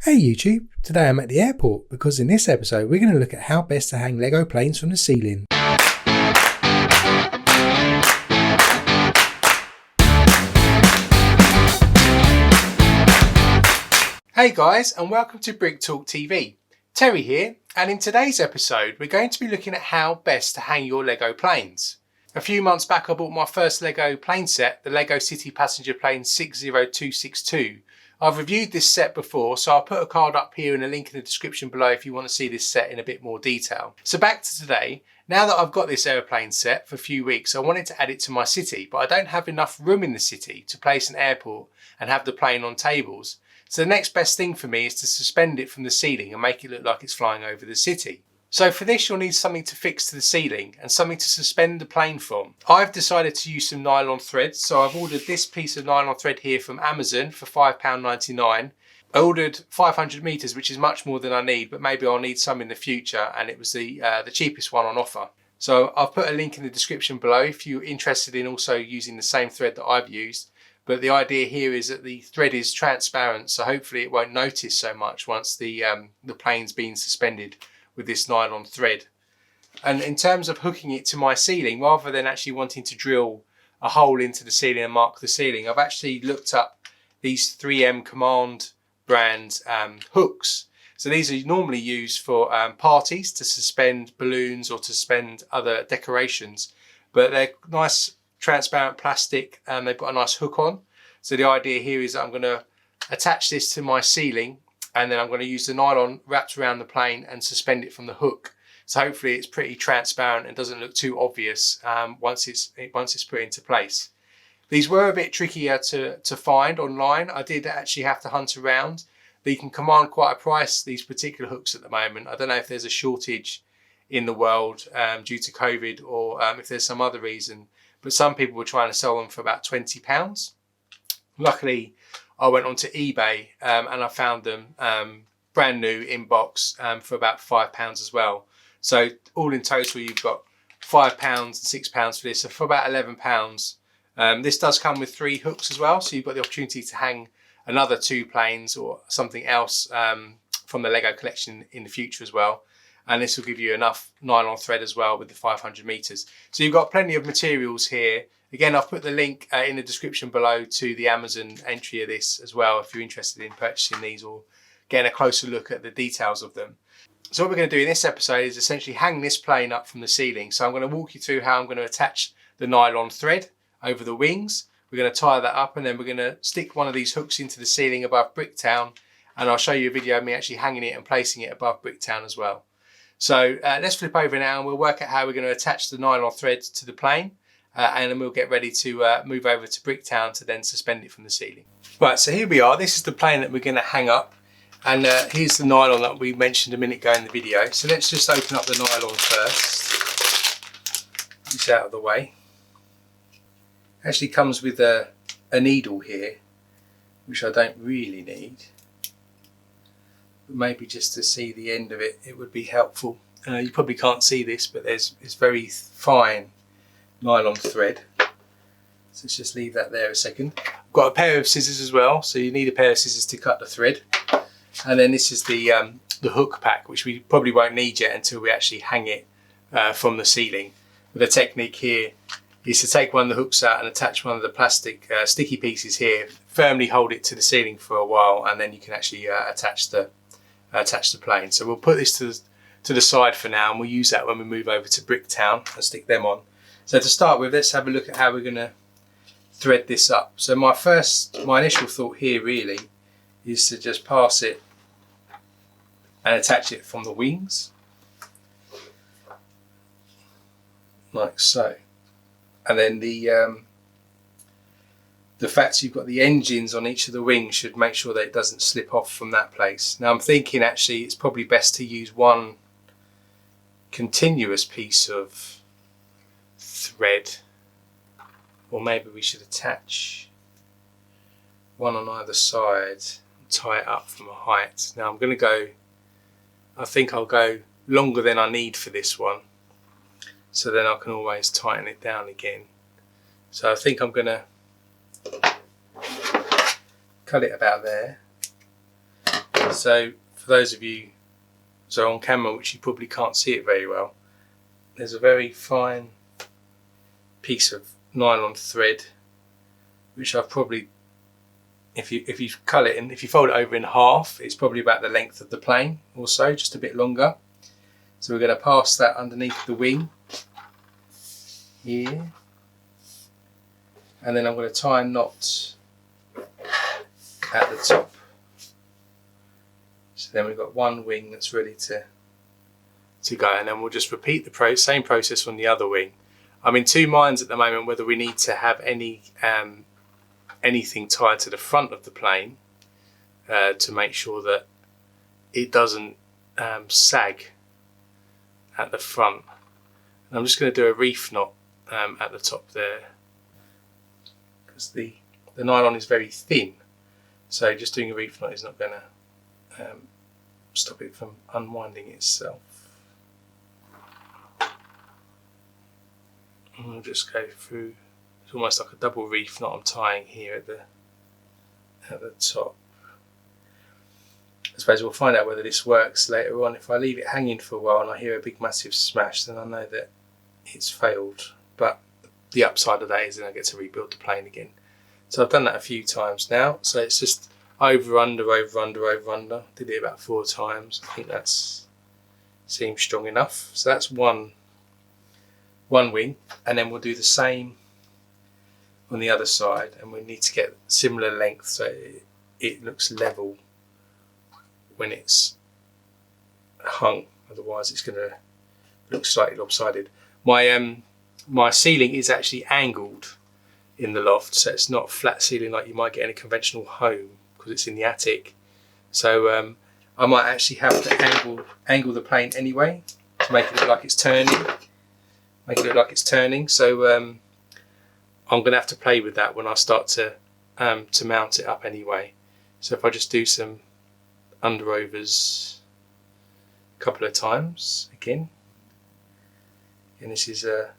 Hey YouTube, today I'm at the airport because in this episode we're going to look at how best to hang Lego planes from the ceiling. Hey guys, and welcome to Brick Talk TV. Terry here, and in today's episode we're going to be looking at how best to hang your Lego planes. A few months back I bought my first Lego plane set, the Lego City Passenger Plane 60262. I've reviewed this set before, so I'll put a card up here and a link in the description below if you want to see this set in a bit more detail. So back to today. Now that I've got this aeroplane set for a few weeks, I wanted to add it to my city, but I don't have enough room in the city to place an airport and have the plane on tables. So the next best thing for me is to suspend it from the ceiling and make it look like it's flying over the city. So for this you'll need something to fix to the ceiling and something to suspend the plane from. I've decided to use some nylon thread, so I've ordered this piece of nylon thread here from Amazon for £5.99. I ordered 500 metres, which is much more than I need, but maybe I'll need some in the future, and it was the cheapest one on offer. So I've put a link in the description below if you're interested in also using the same thread that I've used. But the idea here is that the thread is transparent, so hopefully it won't notice so much once the plane's been suspended with this nylon thread. And in terms of hooking it to my ceiling, rather than actually wanting to drill a hole into the ceiling and mark the ceiling, I've actually looked up these 3M Command brand hooks. So these are normally used for parties to suspend balloons or to suspend other decorations, but they're nice transparent plastic and they've got a nice hook on. So the idea here is that I'm going to attach this to my ceiling, and then I'm going to use the nylon wrapped around the plane and suspend it from the hook. So hopefully it's pretty transparent and doesn't look too obvious once it's put into place. These were a bit trickier to find online. I did actually have to hunt around. They can command quite a price, these particular hooks, at the moment. I don't know if there's a shortage in the world due to COVID or if there's some other reason, but some people were trying to sell them for about £20. Luckily, I went onto eBay and I found them brand new in box for about £5 as well. So all in total, you've got £5 and £6 for this, so for about £11. This does come with 3 hooks as well, so you've got the opportunity to hang another 2 planes or something else from the Lego collection in the future as well. And this will give you enough nylon thread as well with the 500 metres. So you've got plenty of materials here. Again, I've put the link in the description below to the Amazon entry of this as well if you're interested in purchasing these or getting a closer look at the details of them. So what we're going to do in this episode is essentially hang this plane up from the ceiling. So I'm going to walk you through how I'm going to attach the nylon thread over the wings. We're going to tie that up, and then we're going to stick one of these hooks into the ceiling above Bricktown, and I'll show you a video of me actually hanging it and placing it above Bricktown as well. So let's flip over now and we'll work out how we're going to attach the nylon thread to the plane. And then we'll get ready to move over to Bricktown to then suspend it from the ceiling. Right, so here we are. This is the plane that we're going to hang up, and here's the nylon that we mentioned a minute ago in the video. So let's just open up the nylon first. This out of the way. Actually comes with a needle here, which I don't really need. But maybe just to see the end of it, it would be helpful. You probably can't see this, but it's very fine nylon thread. So let's just leave that there a second. I've got a pair of scissors as well, so you need a pair of scissors to cut the thread. And then this is the hook pack, which we probably won't need yet until we actually hang it from the ceiling. But the technique here is to take one of the hooks out and attach one of the plastic sticky pieces here, firmly hold it to the ceiling for a while, and then you can actually attach the plane. So we'll put this to the side for now, and we'll use that when we move over to Bricktown and stick them on. So to start with, let's have a look at how we're going to thread this up. So my initial thought here really is to just pass it and attach it from the wings, like so. And then the fact you've got the engines on each of the wings should make sure that it doesn't slip off from that place. Now I'm thinking actually it's probably best to use one continuous piece of thread, or maybe we should attach one on either side and tie it up from a height. Now I think I'll go longer than I need for this one, so then I can always tighten it down again. So I think I'm going to cut it about there, So for those of you on camera, which you probably can't see it very well, there's a very fine piece of nylon thread which I've probably, if you cut it and if you fold it over in half, it's probably about the length of the plane or so, just a bit longer. So we're going to pass that underneath the wing here, and then I'm going to tie a knot at the top. So then we've got one wing that's ready to go, and then we'll just repeat the same process on the other wing. I'm in two minds at the moment whether we need to have anything tied to the front of the plane to make sure that it doesn't sag at the front. And I'm just going to do a reef knot at the top there, because the nylon is very thin, so just doing a reef knot is not going to stop it from unwinding itself. And we'll just go through. It's almost like a double reef knot I'm tying here at the top. I suppose we'll find out whether this works later on. If I leave it hanging for a while and I hear a big massive smash, then I know that it's failed. But the upside of that is then I get to rebuild the plane again. So I've done that a few times now. So it's just over, under, over, under, over, under. Did it about 4 times. I think that's seems strong enough. So that's one wing, and then we'll do the same on the other side, and we need to get similar length so it looks level when it's hung, otherwise it's going to look slightly lopsided. My ceiling is actually angled in the loft, so it's not flat ceiling like you might get in a conventional home because it's in the attic. So I might actually have to angle the plane anyway to make it look like it's turning. So I'm going to have to play with that when I start to mount it up anyway. So if I just do some underovers a couple of times again, and this is a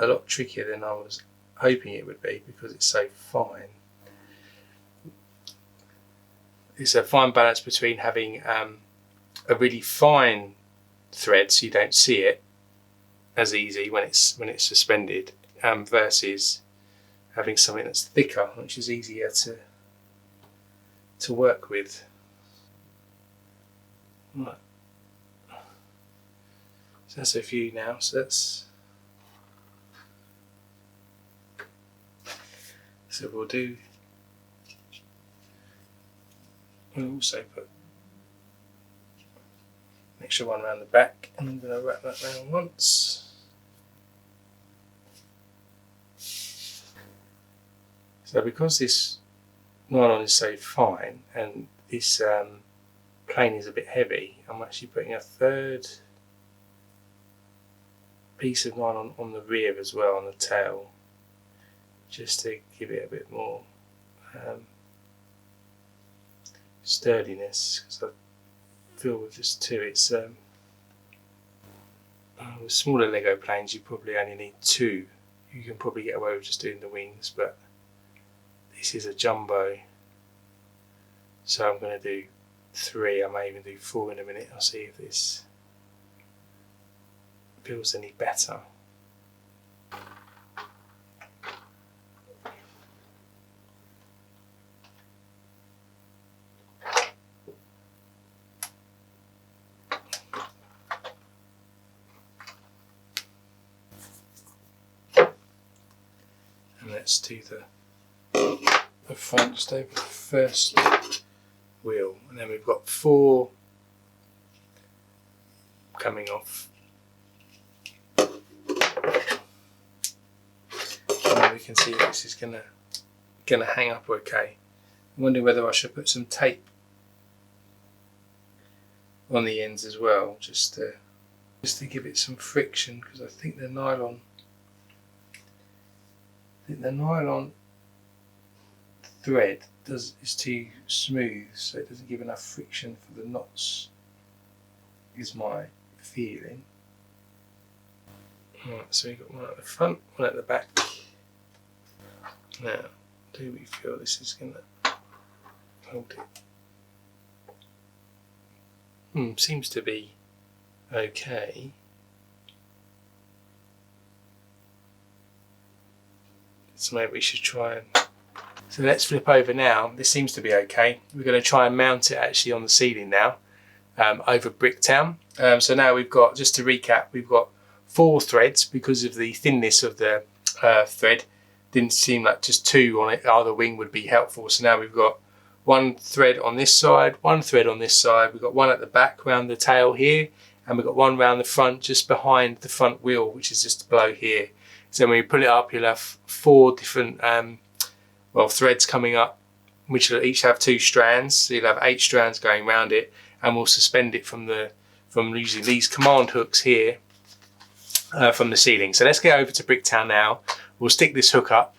lot trickier than I was hoping it would be because it's so fine. It's a fine balance between having a really fine thread so you don't see it as easy when it's suspended, versus having something that's thicker, which is easier to work with. Right. So that's a few now. So we'll also put an extra one around the back, and I'm going to wrap that round once. So because this nylon is so fine and this plane is a bit heavy, I'm actually putting a third piece of nylon on the rear as well, on the tail, just to give it a bit more sturdiness, because I feel with just two, it's with smaller Lego planes you probably only need 2. You can probably get away with just doing the wings, but this is a jumbo, so I'm going to do 3. I may even do 4 in a minute. I'll see if this feels any better. And let's do the front just over the first wheel, and then we've got 4 coming off, and then we can see if this is gonna hang up okay. I'm wondering whether I should put some tape on the ends as well, just to give it some friction, because I think the nylon thread is too smooth, so it doesn't give enough friction for the knots, is my feeling. Right, so we've got one at the front, one at the back. Now, do we feel this is going to hold it? Seems to be okay. So maybe we should try and... So let's flip over now. This seems to be okay. We're going to try and mount it actually on the ceiling now, over Bricktown. So now we've got, just to recap, we've got 4 threads because of the thinness of the thread. Didn't seem like just 2 on it, either wing would be helpful. So now we've got 1 thread on this side, 1 thread on this side. We've got 1 at the back round the tail here, and we've got 1 round the front just behind the front wheel, which is just below here. So when you pull it up, you'll have 4 different threads coming up, which will each have 2 strands. So you'll have 8 strands going around it, and we'll suspend it from using these command hooks here from the ceiling. So let's get over to Bricktown now. We'll stick this hook up,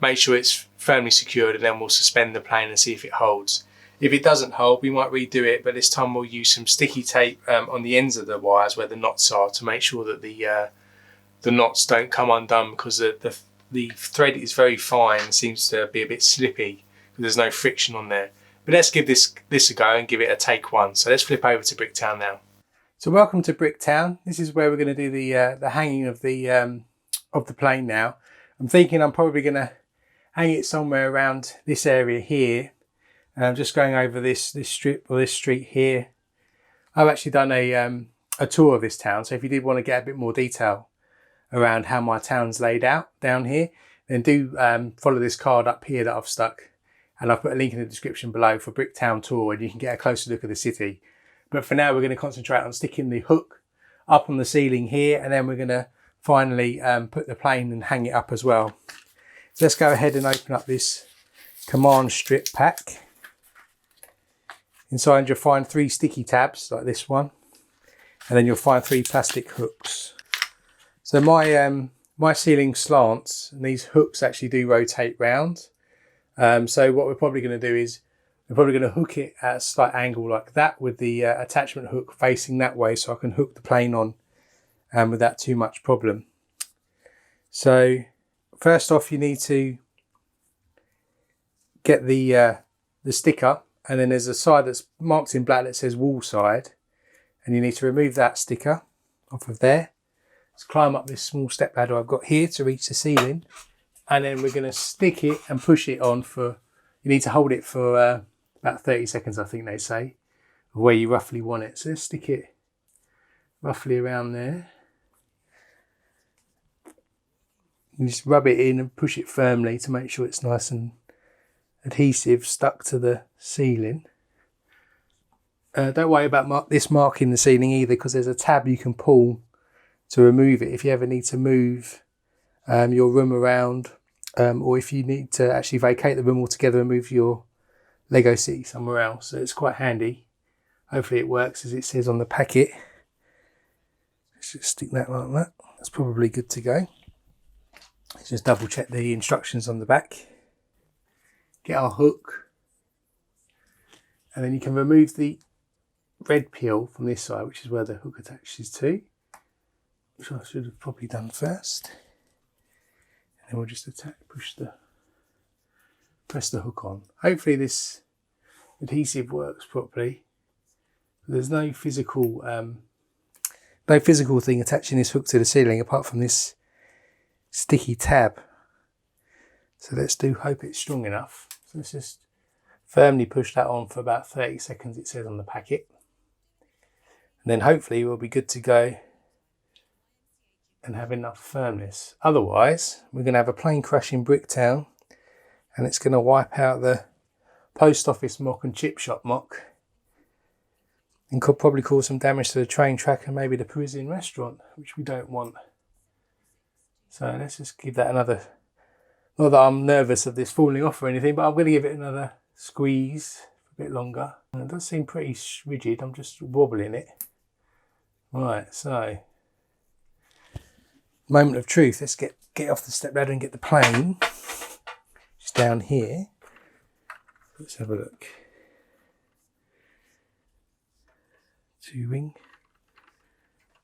make sure it's firmly secured, and then we'll suspend the plane and see if it holds. If it doesn't hold, we might redo it, but this time we'll use some sticky tape on the ends of the wires where the knots are, to make sure that the knots don't come undone, because the thread is very fine, seems to be a bit slippy because there's no friction on there. But let's give this a go and give it a take 1. So let's flip over to Bricktown now. So welcome to Bricktown. This is where we're going to do the hanging of the plane now. I'm thinking I'm probably going to hang it somewhere around this area here. I'm just going over this strip or this street here. I've actually done a tour of this town, so if you did want to get a bit more detail around how my town's laid out down here, then do follow this card up here that I've stuck, and I've put a link in the description below for Bricktown tour, and you can get a closer look at the city. But for now, we're going to concentrate on sticking the hook up on the ceiling here, and then we're going to finally put the plane and hang it up as well. So let's go ahead and open up this command strip pack. Inside you'll find 3 sticky tabs like this one, and then you'll find 3 plastic hooks. So my ceiling slants, and these hooks actually do rotate round. So what we're probably going to do is we're probably going to hook it at a slight angle like that, with the attachment hook facing that way, so I can hook the plane on without too much problem. So first off, you need to get the sticker, and then there's a side that's marked in black that says wall side, and you need to remove that sticker off of there. Let's climb up this small step ladder I've got here to reach the ceiling, and then we're going to stick it and push it on for, you need to hold it for about 30 seconds, I think they say, where you roughly want it. So let's stick it roughly around there. You just rub it in and push it firmly to make sure it's nice and adhesive, stuck to the ceiling. Don't worry about this marking the ceiling either, because there's a tab you can pull to remove it if you ever need to move your room around, or if you need to actually vacate the room altogether and move your Lego city somewhere else. So it's quite handy. Hopefully it works as it says on the packet. Let's just stick that like that. That's probably good to go. Let's just double check the instructions on the back. Get our hook, and then you can remove the red peel from this side, which is where the hook attaches to, which I should have probably done first. And then we'll just press the hook on. Hopefully this adhesive works properly. There's no physical thing attaching this hook to the ceiling apart from this sticky tab. So let's hope it's strong enough. So let's just firmly push that on for about 30 seconds, it says on the packet. And then hopefully we'll be good to go and have enough firmness. Otherwise, we're going to have a plane crash in Bricktown, and it's going to wipe out the post office mock and chip shop mock, and could probably cause some damage to the train track and maybe the Parisian restaurant, which we don't want. So let's just give that another, not that I'm nervous of this falling off or anything, but I'm going to give it another squeeze for a bit longer. And it does seem pretty rigid, I'm just wobbling it. Right, so moment of truth. Let's get off the step ladder and get the plane. Just down here. Let's have a look. 2 wing.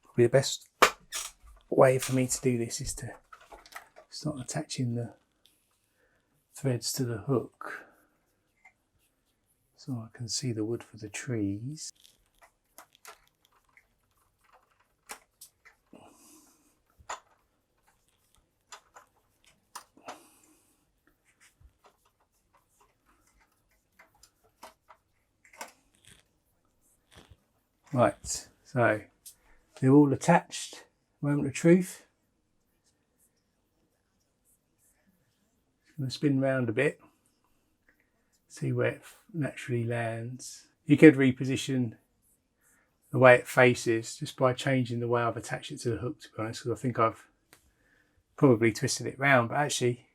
Probably the best way for me to do this is to start attaching the threads to the hook, so I can see the wood for the trees. Right, so they're all attached. Moment of truth. Just going to spin round a bit, see where it naturally lands. You could reposition the way it faces just by changing the way I've attached it to the hook, to be honest, because I think I've probably twisted it round. But actually,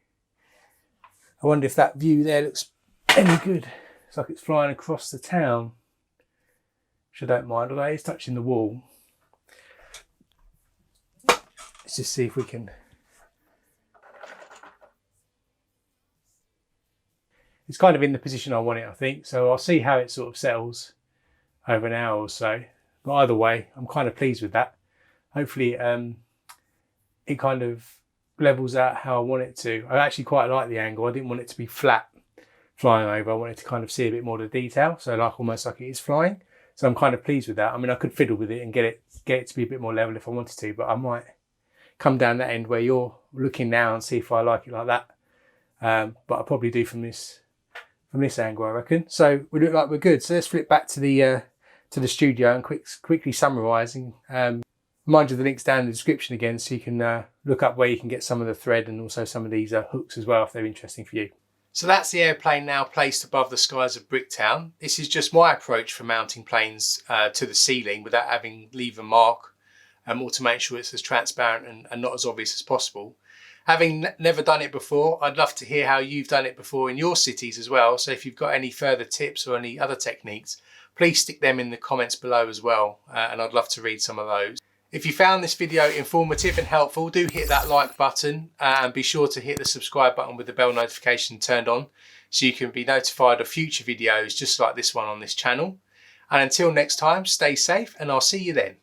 I wonder if that view there looks any good. It's like it's flying across the town, which I don't mind, although it's touching the wall. Let's just see if we can. It's kind of in the position I want it, I think. So I'll see how it sort of settles over an hour or so. But either way, I'm kind of pleased with that. Hopefully it kind of levels out how I want it to. I actually quite like the angle. I didn't want it to be flat flying over. I wanted to kind of see a bit more of the detail. So like almost like it is flying. So I'm kind of pleased with that. I mean, I could fiddle with it and get it to be a bit more level if I wanted to, but I might come down that end where you're looking now and see if I like it like that. But I'll probably do from this angle, I reckon. So we look like we're good. So let's flip back to the studio and quickly summarising. Remind you of the links down in the description again, so you can look up where you can get some of the thread and also some of these hooks as well if they're interesting for you. So that's the airplane now placed above the skies of Bricktown. This is just my approach for mounting planes to the ceiling without having leave a mark, or to make sure it's as transparent and not as obvious as possible. Having never done it before, I'd love to hear how you've done it before in your cities as well. So if you've got any further tips or any other techniques, please stick them in the comments below as well. And I'd love to read some of those. If you found this video informative and helpful, do hit that like button and be sure to hit the subscribe button with the bell notification turned on so you can be notified of future videos just like this one on this channel. And until next time, stay safe and I'll see you then.